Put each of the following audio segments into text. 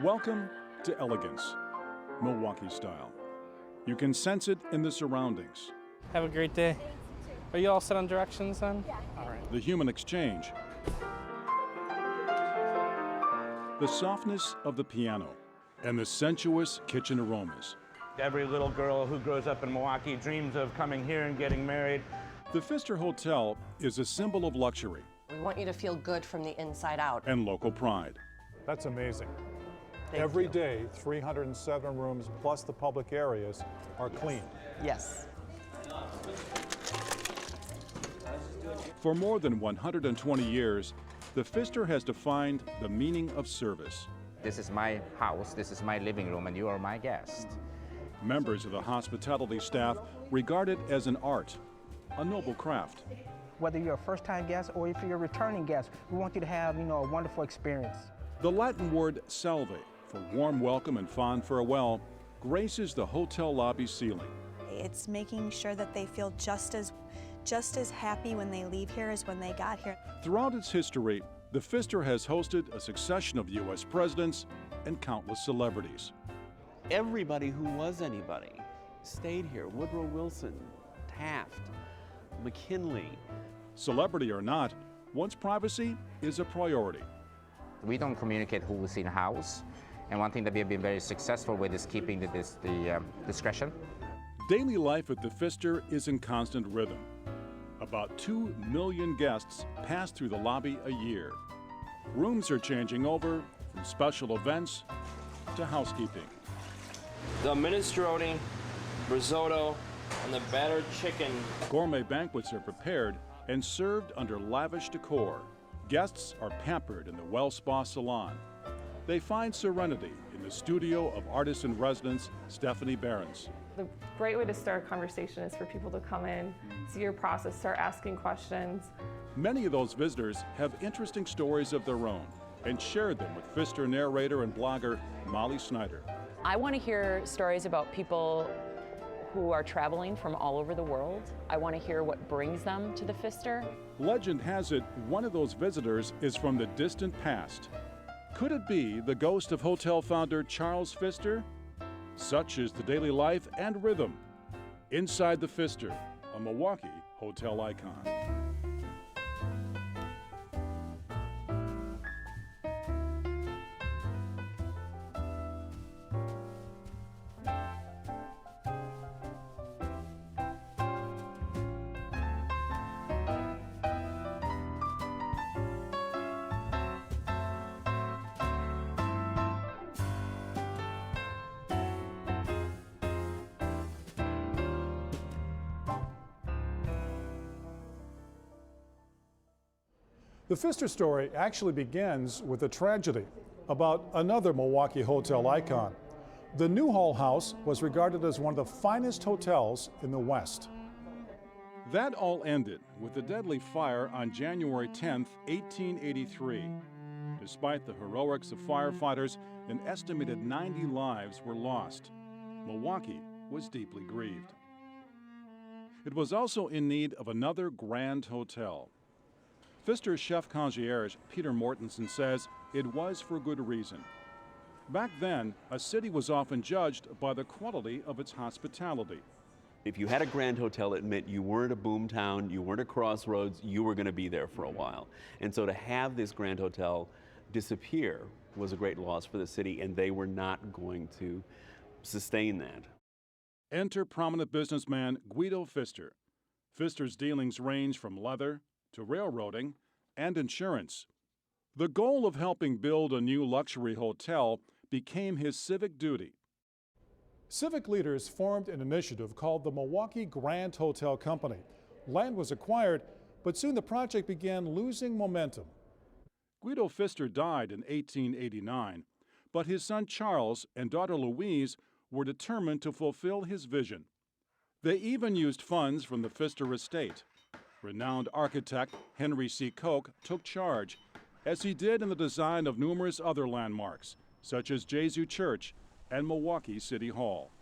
Welcome to elegance, Milwaukee style. You can sense it in the surroundings. Have a great day. Are you all set on directions then? Yeah. All right. The human exchange. The softness of the piano and the sensuous kitchen aromas. Every little girl who grows up in Milwaukee dreams of coming here and getting married. The Pfister Hotel is a symbol of luxury We want you to feel good from the inside out. and local pride. That's amazing. Thank Every you. day, 307 rooms plus the public areas are clean. Yes. For more than 120 years, the Pfister has defined the meaning of service. This is my house, this is my living room, and you are my guest. Members of the hospitality staff regard it as an art, a noble craft. Whether you're a first-time guest or if you're a returning guest, we want you to have, a wonderful experience. The Latin word salve, for warm welcome and fond farewell, graces the hotel lobby ceiling. It's making sure that they feel just as happy when they leave here as when they got here. Throughout its history, the Pfister has hosted a succession of U.S. presidents and countless celebrities. Everybody who was anybody stayed here. Woodrow Wilson, Taft, McKinley. Celebrity or not, one's privacy is a priority. We don't communicate who is in the house, and one thing that we have been very successful with is keeping the discretion. Daily life at the Pfister is in constant rhythm. About 2 million guests pass through the lobby a year. Rooms are changing over from special events to housekeeping. The minestrone, risotto, and the battered chicken. Gourmet banquets are prepared and served under lavish decor. Guests are pampered in the Well Spa Salon. They find serenity in the studio of artist-in-residence Stephanie Behrens. The great way to start a conversation is for people to come in, see your process, start asking questions. Many of those visitors have interesting stories of their own and shared them with Pfister narrator and blogger Molly Snyder. I want to hear stories about people who are traveling from all over the world. I want to hear what brings them to the Pfister. Legend has it one of those visitors is from the distant past. Could it be the ghost of hotel founder Charles Pfister? Such is the daily life and rhythm inside the Pfister, a Milwaukee hotel icon. The Pfister story actually begins with a tragedy about another Milwaukee hotel icon. The Newhall House was regarded as one of the finest hotels in the West. That all ended with a deadly fire on January 10, 1883. Despite the heroics of firefighters, an estimated 90 lives were lost. Milwaukee was deeply grieved. It was also in need of another grand hotel. Pfister's chef concierge, Peter Mortensen, says it was for good reason. Back then, a city was often judged by the quality of its hospitality. If you had a grand hotel, it meant you weren't a boom town, you weren't a crossroads, you were going to be there for a while. And so to have this grand hotel disappear was a great loss for the city, and they were not going to sustain that. Enter prominent businessman Guido Pfister. Pfister's dealings range from leather to railroading and insurance. The goal of helping build a new luxury hotel became his civic duty. Civic leaders formed an initiative called the Milwaukee Grand Hotel Company. Land was acquired, but soon the project began losing momentum. Guido Pfister died in 1889, but his son Charles and daughter Louise were determined to fulfill his vision. They even used funds from the Pfister estate. Renowned architect Henry C. Koch took charge, as he did in the design of numerous other landmarks, such as Jesu Church and Milwaukee City Hall.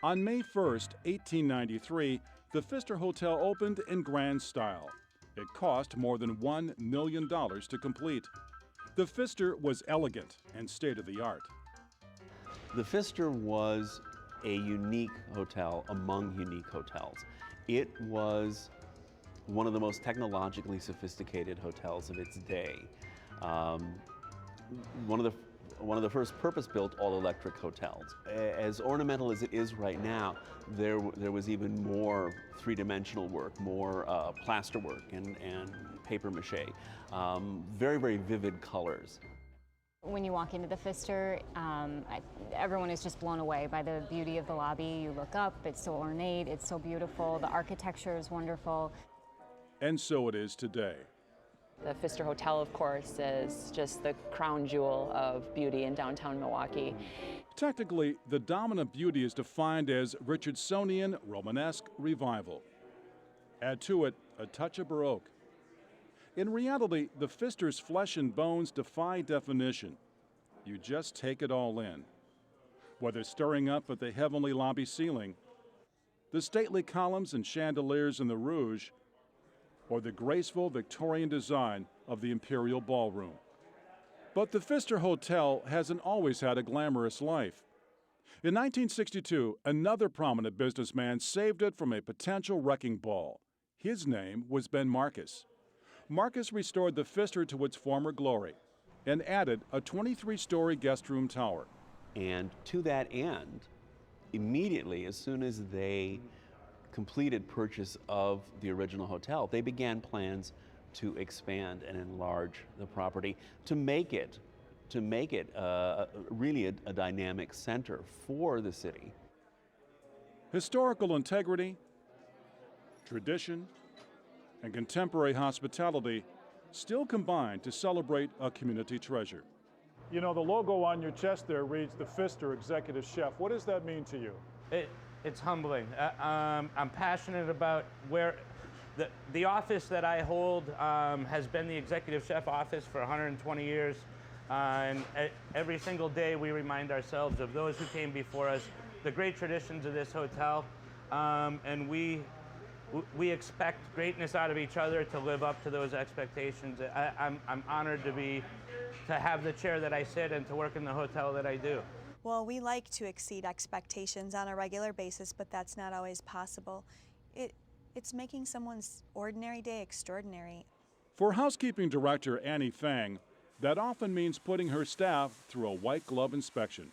On May 1, 1893, the Pfister Hotel opened in grand style. It cost more than $1 million to complete. The Pfister was elegant and state-of-the-art. The Pfister was a unique hotel among unique hotels. It was one of the most technologically sophisticated hotels of its day. One of the first purpose-built all-electric hotels. As ornamental as it is right now, there was even more three-dimensional work, more plaster work and paper mache. Very, very vivid colors. When you walk into the Pfister, everyone is just blown away by the beauty of the lobby. You look up, it's so ornate, it's so beautiful, the architecture is wonderful. And so it is today. The Pfister Hotel, of course, is just the crown jewel of beauty in downtown Milwaukee. Technically, the dominant beauty is defined as Richardsonian Romanesque revival. Add to it a touch of Baroque. In reality, the Pfister's flesh and bones defy definition. You just take it all in. Whether staring up at the heavenly lobby ceiling, the stately columns and chandeliers in the Rouge, or the graceful Victorian design of the Imperial Ballroom. But the Pfister Hotel hasn't always had a glamorous life. In 1962, another prominent businessman saved it from a potential wrecking ball. His name was Ben Marcus. Marcus restored the Pfister to its former glory and added a 23-story guest room tower. And to that end, immediately, as soon as they completed purchase of the original hotel, they began plans to expand and enlarge the property to make it really a dynamic center for the city. Historical integrity, tradition, and contemporary hospitality still combine to celebrate a community treasure. You know, the logo on your chest there reads the Pfister Executive Chef. What does that mean to you? It's humbling. I'm passionate about where the office that I hold has been the executive chef office for 120 years. And every single day we remind ourselves of those who came before us, the great traditions of this hotel, and we expect greatness out of each other to live up to those expectations. I'm honored to have the chair that I sit and to work in the hotel that I do. Well, we like to exceed expectations on a regular basis, but that's not always possible. It's making someone's ordinary day extraordinary. For housekeeping director Annie Fang, that often means putting her staff through a white glove inspection.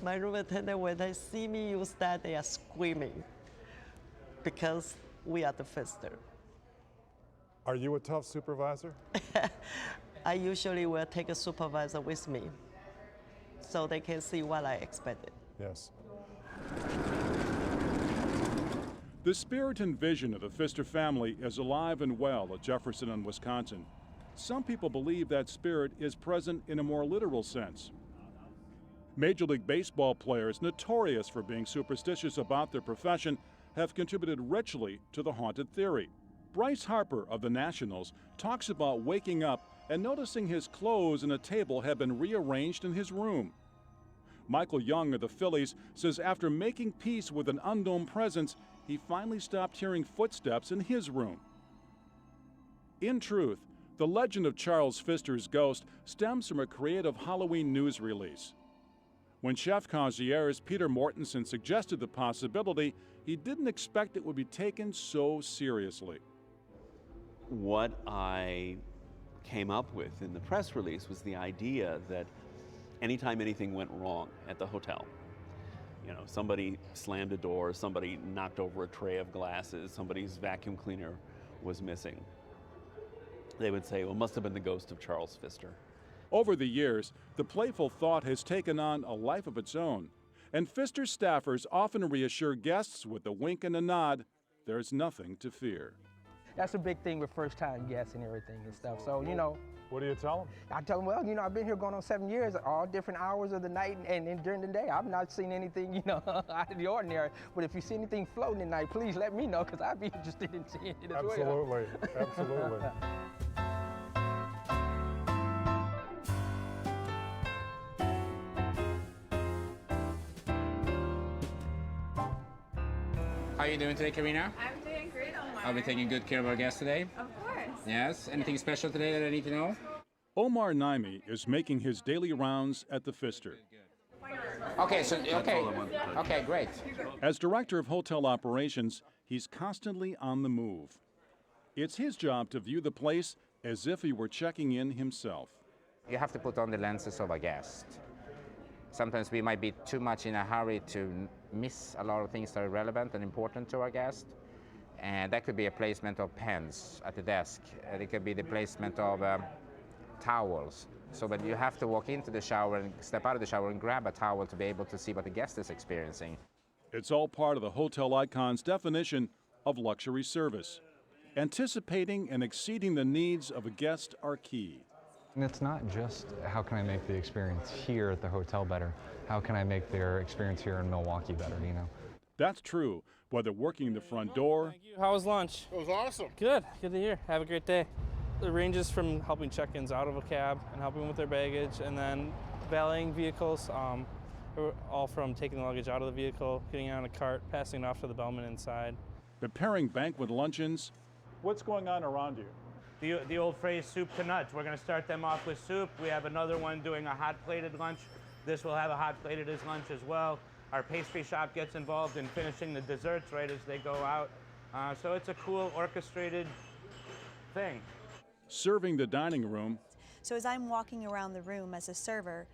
My room attendant, when they see me use that, they are screaming because we are the Pfister. Are you a tough supervisor? I usually will take a supervisor with me so they can see what I expected. Yes. The spirit and vision of the Pfister family is alive and well at Jefferson and Wisconsin. Some people believe that spirit is present in a more literal sense. Major League Baseball players notorious for being superstitious about their profession have contributed richly to the haunted theory. Bryce Harper of the Nationals talks about waking up and noticing his clothes and a table have been rearranged in his room. Michael Young of the Phillies says after making peace with an unknown presence, he finally stopped hearing footsteps in his room. In truth, the legend of Charles Pfister's ghost stems from a creative Halloween news release. When chef concierge Peter Mortensen suggested the possibility, he didn't expect it would be taken so seriously. What I came up with in the press release was the idea that anytime anything went wrong at the hotel, you know, somebody slammed a door, somebody knocked over a tray of glasses, somebody's vacuum cleaner was missing, they would say, well, it must have been the ghost of Charles Pfister. Over the years, the playful thought has taken on a life of its own, and Pfister staffers often reassure guests with a wink and a nod, there's nothing to fear. That's a big thing with first-time guests and everything and stuff. So, you know. What do you tell them? I tell them, well, you know, I've been here going on 7 years, all different hours of the night and during the day. I've not seen anything, you know, out of the ordinary. But if you see anything floating at night, please let me know, because I'd be interested in seeing it as well. Absolutely, absolutely. How are you doing today, Karina? I'm doing great, Omar. Are we taking good care of our guests today? Of course. Yes? Anything special today that I need to know? Omar Naimi is making his daily rounds at the Pfister. Okay, great. As director of hotel operations, he's constantly on the move. It's his job to view the place as if he were checking in himself. You have to put on the lenses of a guest. Sometimes we might be too much in a hurry to miss a lot of things that are relevant and important to our guest. And that could be a placement of pens at the desk. It could be the placement of towels. So but you have to walk into the shower and step out of the shower and grab a towel to be able to see what the guest is experiencing. It's all part of the hotel icon's definition of luxury service. Anticipating and exceeding the needs of a guest are key. And it's not just how can I make the experience here at the hotel better, how can I make their experience here in Milwaukee better, you know? That's true, whether working the front door. Thank you. How was lunch? It was awesome. Good to hear. Have a great day. It ranges from helping check-ins out of a cab and helping with their baggage, and then valeting vehicles, all from taking the luggage out of the vehicle, getting on a cart, passing it off to the bellman inside. Preparing banquet luncheons. What's going on around you? The old phrase, soup to nuts. We're going to start them off with soup. We have another one doing a hot plated lunch. This will have a hot plated as lunch as well. Our pastry shop gets involved in finishing the desserts right as they go out. So it's a cool orchestrated thing. Serving the dining room. So as I'm walking around the room as a server,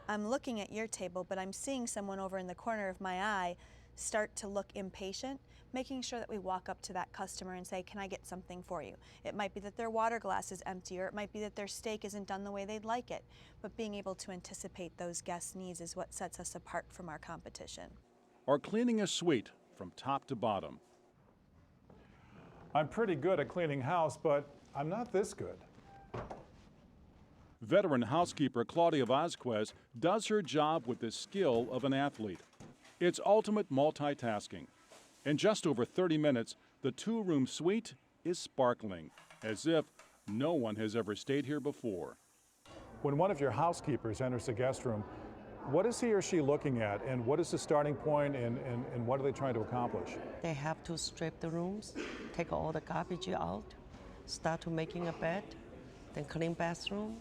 I'm looking at your table, but I'm seeing someone over in the corner of my eye start to look impatient, making sure that we walk up to that customer and say, can I get something for you? It might be that their water glass is empty, or it might be that their steak isn't done the way they'd like it. But being able to anticipate those guests' needs is what sets us apart from our competition. Or cleaning a suite from top to bottom. I'm pretty good at cleaning house, but I'm not this good. Veteran housekeeper Claudia Vasquez does her job with the skill of an athlete. It's ultimate multitasking. In just over 30 minutes, the two-room suite is sparkling, as if no one has ever stayed here before. When one of your housekeepers enters the guest room, what is he or she looking at, and what is the starting point, and what are they trying to accomplish? They have to strip the rooms, take all the garbage out, start to making a bed, then clean bathroom,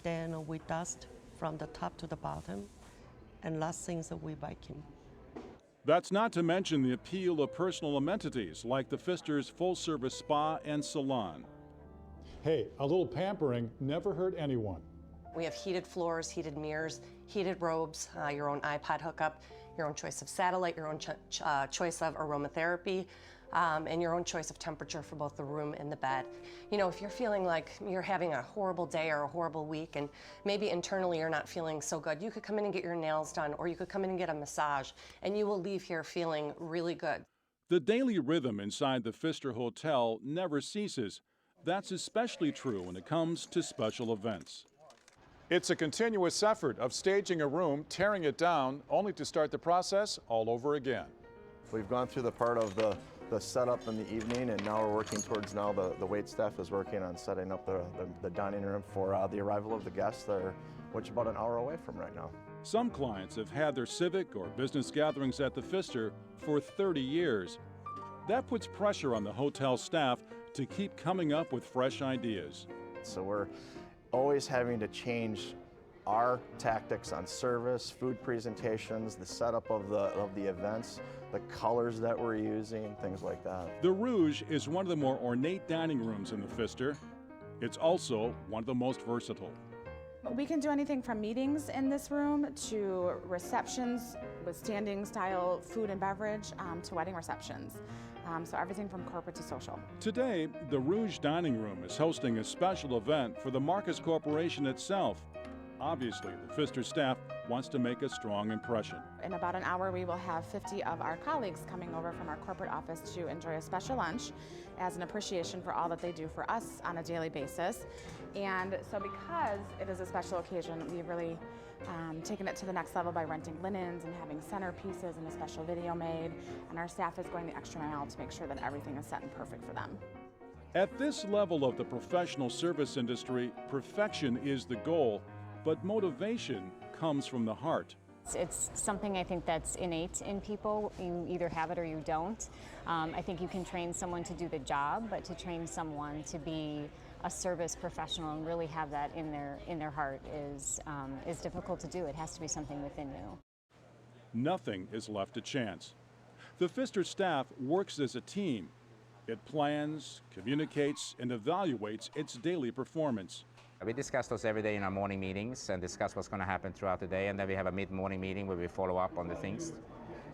then we dust from the top to the bottom, and last things that we vacuum. That's not to mention the appeal of personal amenities like the Pfister's full-service spa and salon. Hey, a little pampering never hurt anyone. We have heated floors, heated mirrors, heated robes, your own iPod hookup, your own choice of satellite, your own choice of aromatherapy, and your own choice of temperature for both the room and the bed. You know, if you're feeling like you're having a horrible day or a horrible week, and maybe internally you're not feeling so good, you could come in and get your nails done, or you could come in and get a massage, and you will leave here feeling really good. The daily rhythm inside the Pfister Hotel never ceases. That's especially true when it comes to special events. It's a continuous effort of staging a room, tearing it down, only to start the process all over again. We've gone through the part of the setup in the evening, and now we're working towards the wait staff is working on setting up the dining room for the arrival of the guests, which is about an hour away from right now. Some clients have had their civic or business gatherings at the Pfister for 30 years. That puts pressure on the hotel staff to keep coming up with fresh ideas. So we're always having to change our tactics on service, food presentations, the setup of the events, the colors that we're using, things like that. The Rouge is one of the more ornate dining rooms in the Pfister. It's also one of the most versatile. We can do anything from meetings in this room to receptions with standing style food and beverage to wedding receptions. So everything from corporate to social. Today, the Rouge Dining Room is hosting a special event for the Marcus Corporation itself. Obviously, the Pfister staff wants to make a strong impression. In about an hour, we will have 50 of our colleagues coming over from our corporate office to enjoy a special lunch as an appreciation for all that they do for us on a daily basis. And so because it is a special occasion, we've really taken it to the next level by renting linens and having centerpieces and a special video made. And our staff is going the extra mile to make sure that everything is set and perfect for them. At this level of the professional service industry, perfection is the goal, but motivation comes from the heart. It's something I think that's innate in people. You either have it or you don't. I think you can train someone to do the job, but to train someone to be a service professional and really have that in their heart is difficult to do. It has to be something within you. Nothing is left to chance. The Pfister staff works as a team. It plans, communicates, and evaluates its daily performance. We discuss those every day in our morning meetings and discuss what's going to happen throughout the day, and then we have a mid-morning meeting where we follow up on the things.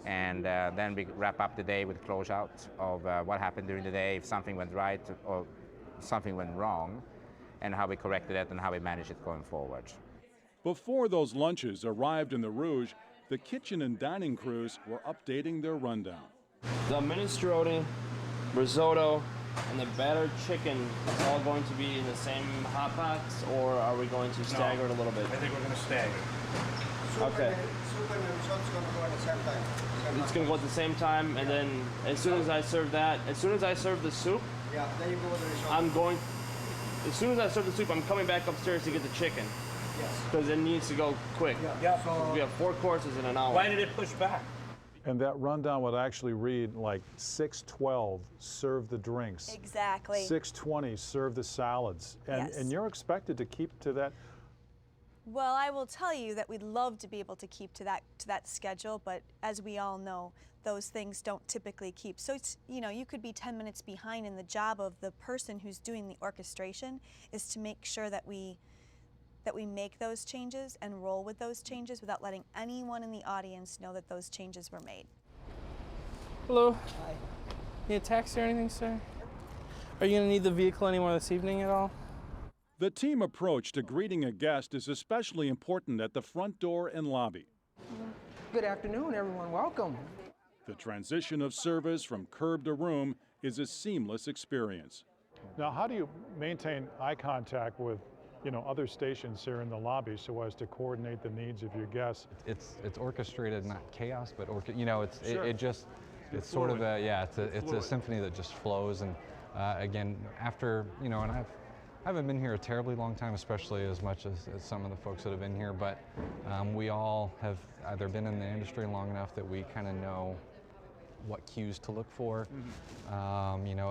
And then we wrap up the day with closeout of what happened during the day, if something went right or something went wrong, and how we corrected it and how we managed it going forward. Before those lunches arrived in the Rouge, the kitchen and dining crews were updating their rundown. The minestrone, risotto, and the battered chicken is all going to be in the same hot box, or are we going to stagger it a little bit? I think we're going to stagger. Okay. Soup and risotto is going to go at the same time. It's going to go at the same time, and then as soon as I serve that, as soon as I serve the soup, Yeah, then you go with the risotto. as soon as I serve the soup, I'm coming back upstairs to get the chicken. Yes. Because it needs to go quick. Yeah. So We have 4 courses in an hour. why did it push back? And that rundown would actually read like 6:12, serve the drinks. Exactly. 6:20, serve the salads. Yes. And you're expected to keep to that. Well, I will tell you that we'd love to be able to keep to that schedule, but as we all know, those things don't typically keep. So it's, you could be 10 minutes behind, and the job of the person who's doing the orchestration is to make sure that we make those changes and roll with those changes without letting anyone in the audience know that those changes were made. Hello. Hi. Need a taxi or anything, sir? Are you going to need the vehicle anymore this evening at all? The team approach to greeting a guest is especially important at the front door and lobby. Good afternoon, everyone. Welcome. The transition of service from curb to room is a seamless experience. Now, how do you maintain eye contact with other stations here in the lobby so as to coordinate the needs of your guests? It's orchestrated, not chaos, but Sure. it's sort of it's a symphony that just flows. And again, after and I haven't been here a terribly long time, especially as much as some of the folks that have been here, but we all have either been in the industry long enough that we kind of know what cues to look for.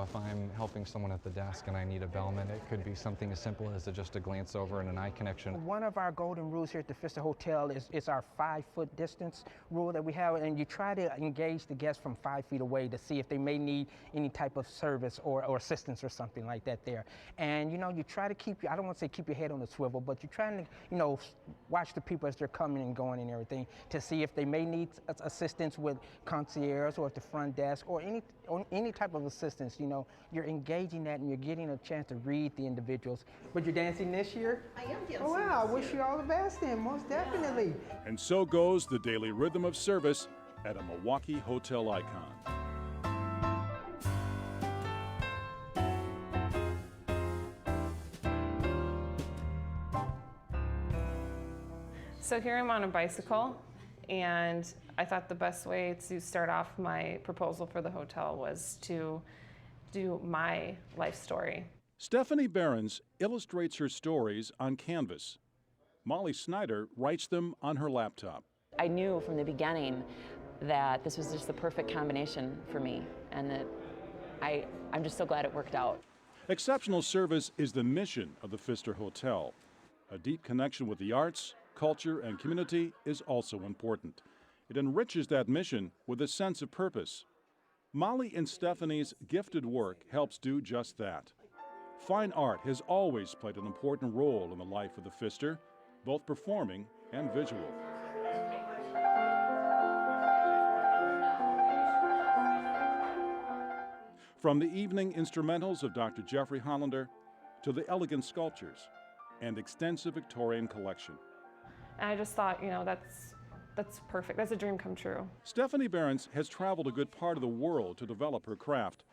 If I'm helping someone at the desk and I need a bellman, it could be something as simple as just a glance over and an eye connection. One of our golden rules here at the Pfister Hotel is our 5-foot distance rule that we have, and you try to engage the guests from 5 feet away to see if they may need any type of service or assistance or something like that there. And you try to keep, I don't want to say keep your head on the swivel, but you're trying to, watch the people as they're coming and going and everything to see if they may need assistance with concierge or at the front desk or any type of assistance. You're engaging that and you're getting a chance to read the individuals. But you're dancing this year? I am dancing. Oh, wow, I wish you all the best then, most definitely. And so goes the daily rhythm of service at a Milwaukee hotel icon. So here I'm on a bicycle, and I thought the best way to start off my proposal for the hotel was to do my life story. Stephanie Behrens illustrates her stories on canvas. Molly Snyder writes them on her laptop. I knew from the beginning that this was just the perfect combination for me, and that I'm just so glad it worked out. Exceptional service is the mission of the Pfister Hotel. A deep connection with the arts, culture, and community is also important. It enriches that mission with a sense of purpose. Molly and Stephanie's gifted work helps do just that. Fine art has always played an important role in the life of the Pfister, both performing and visual. From the evening instrumentals of Dr. Jeffrey Hollander to the elegant sculptures and extensive Victorian collection. And I just thought, that's perfect. That's a dream come true. Stephanie Behrens has traveled a good part of the world to develop her craft.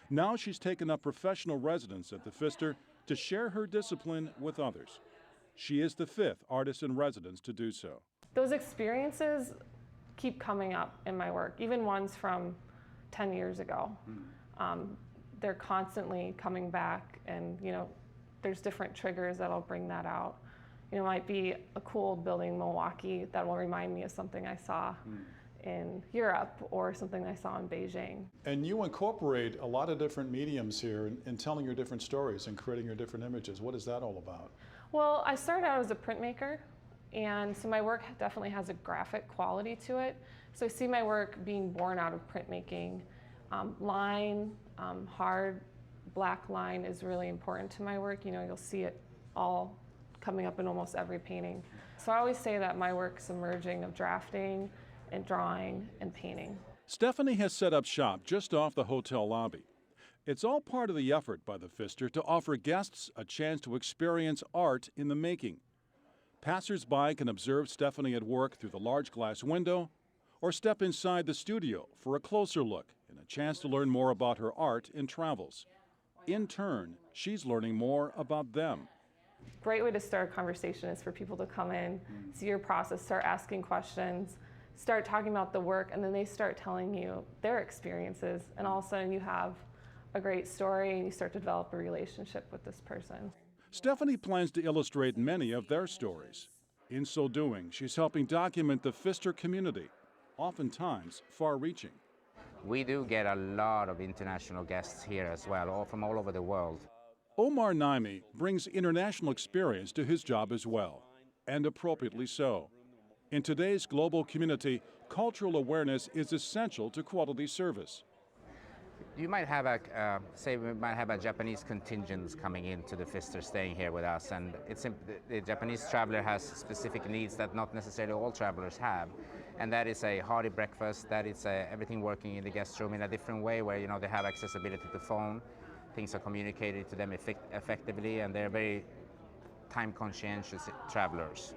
Now she's taken up professional residence at the Pfister to share her discipline with others. She is the 5th artist in residence to do so. Those experiences keep coming up in my work, even ones from 10 years ago. They're constantly coming back, and there's different triggers that'll bring that out. It might be a cool building in Milwaukee that will remind me of something I saw in Europe or something I saw in Beijing. And you incorporate a lot of different mediums here in telling your different stories and creating your different images. What is that all about? Well, I started out as a printmaker, and so my work definitely has a graphic quality to it. So I see my work being born out of printmaking. Line, hard black line is really important to my work. You know, you'll see it all coming up in almost every painting. So I always say that my work's a merging of drafting and drawing and painting. Stephanie has set up shop just off the hotel lobby. It's all part of the effort by the Pfister to offer guests a chance to experience art in the making. Passers-by can observe Stephanie at work through the large glass window or step inside the studio for a closer look and a chance to learn more about her art and travels. In turn, she's learning more about them. Great way to start a conversation is for people to come in, see your process, start asking questions, start talking about the work, and then they start telling you their experiences, and all of a sudden you have a great story and you start to develop a relationship with this person. Stephanie plans to illustrate many of their stories. In so doing, she's helping document the Pfister community, oftentimes far-reaching. We do get a lot of international guests here as well, all from all over the world. Omar Naimi brings international experience to his job as well, and appropriately so. In today's global community, cultural awareness is essential to quality service. You might have say we might have a Japanese contingent coming into the Pfister staying here with us, and the Japanese traveler has specific needs that not necessarily all travelers have. And that is a hearty breakfast, that is everything working in the guest room in a different way where, you know, they have accessibility to phone, things are communicated to them effectively, and they're very time-conscientious travelers.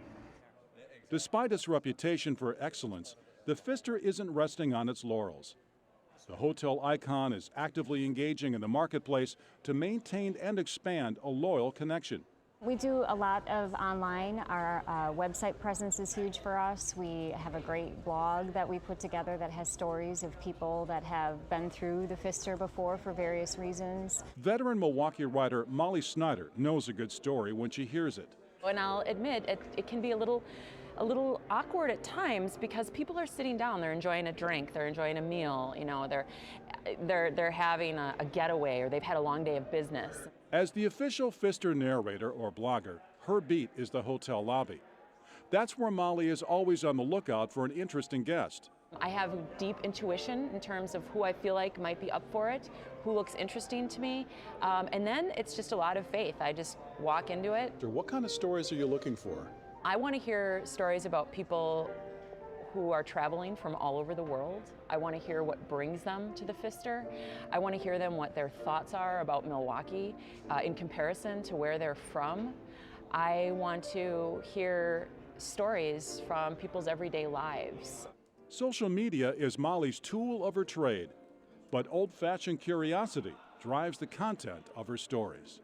Despite its reputation for excellence, the Pfister isn't resting on its laurels. The hotel icon is actively engaging in the marketplace to maintain and expand a loyal connection. We do a lot of online. Our website presence is huge for us. We have a great blog that we put together that has stories of people that have been through the Pfister before for various reasons. Veteran Milwaukee writer Molly Snyder knows a good story when she hears it. And I'll admit, it can be a little awkward at times because people are sitting down, they're enjoying a drink, they're enjoying a meal, you know, they're having a getaway, or they've had a long day of business. As the official Pfister narrator or blogger, her beat is the hotel lobby. That's where Molly is always on the lookout for an interesting guest. I have deep intuition in terms of who I feel like might be up for it, who looks interesting to me, and then it's just a lot of faith. I just walk into it. What kind of stories are you looking for? I want to hear stories about people who are traveling from all over the world. I want to hear what brings them to the Pfister. I want to hear them what their thoughts are about Milwaukee in comparison to where they're from. I want to hear stories from people's everyday lives. Social media is Molly's tool of her trade, but old-fashioned curiosity drives the content of her stories.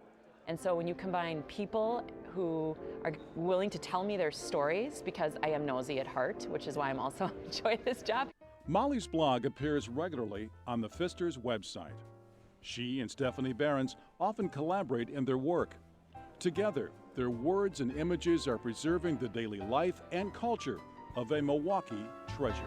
And so when you combine people who are willing to tell me their stories, because I am nosy at heart, which is why I'm also enjoy this job. Molly's blog appears regularly on the Pfister's website. She and Stephanie Behrens often collaborate in their work. Together, their words and images are preserving the daily life and culture of a Milwaukee treasure.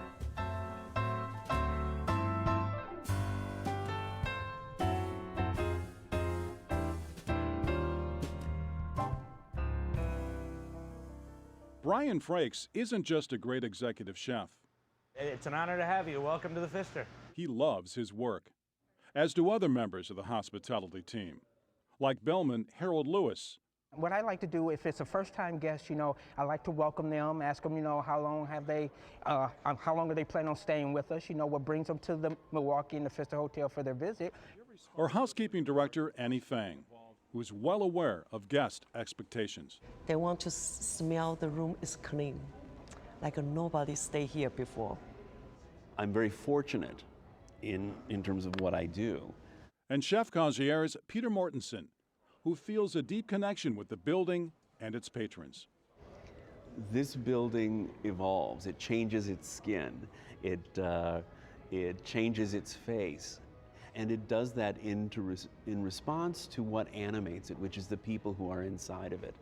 Brian Frakes isn't just a great executive chef. It's an honor to have you. Welcome to the Pfister. He loves his work, as do other members of the hospitality team, like bellman Harold Lewis. What I like to do, if it's a first-time guest, you know, I like to welcome them, ask them, you know, how long are they planning on staying with us? You know, what brings them to the Milwaukee and the Pfister Hotel for their visit? Or housekeeping director Annie Fang, who is well aware of guest expectations. They want to smell the room is clean, like nobody stayed here before. I'm very fortunate in terms of what I do. And chef concierge Peter Mortensen, who feels a deep connection with the building and its patrons. This building evolves. It changes its skin. It changes its face. And it does that in response to what animates it, which is the people who are inside of it.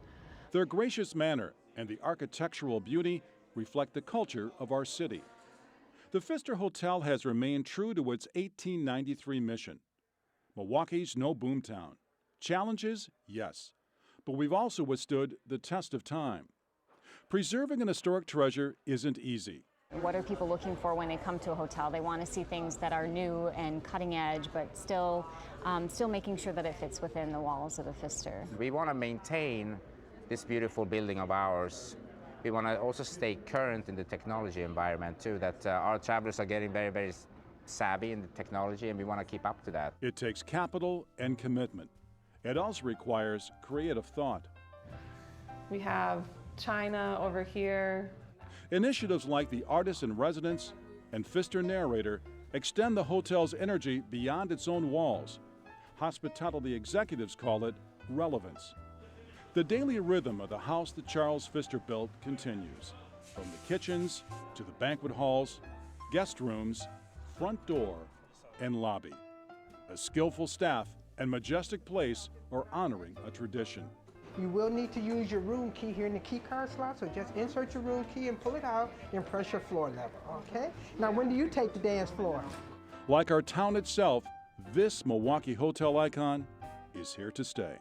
Their gracious manner and the architectural beauty reflect the culture of our city. The Pfister Hotel has remained true to its 1893 mission. Milwaukee's no boomtown. Challenges? Yes. But we've also withstood the test of time. Preserving an historic treasure isn't easy. What are people looking for when they come to a hotel? They want to see things that are new and cutting edge, but still making sure that it fits within the walls of the Pfister. We want to maintain this beautiful building of ours. We want to also stay current in the technology environment too, that our travelers are getting very, very savvy in the technology, and we want to keep up to that. It takes capital and commitment. It also requires creative thought. We have China over here. Initiatives like the Artist in Residence and Pfister Narrator extend the hotel's energy beyond its own walls. Hospitality executives call it relevance. The daily rhythm of the house that Charles Pfister built continues, from the kitchens to the banquet halls, guest rooms, front door, and lobby. A skillful staff and majestic place are honoring a tradition. You will need to use your room key here in the key card slot, so just insert your room key and pull it out and press your floor lever, okay? Now, when do you take the dance floor? Like our town itself, this Milwaukee hotel icon is here to stay.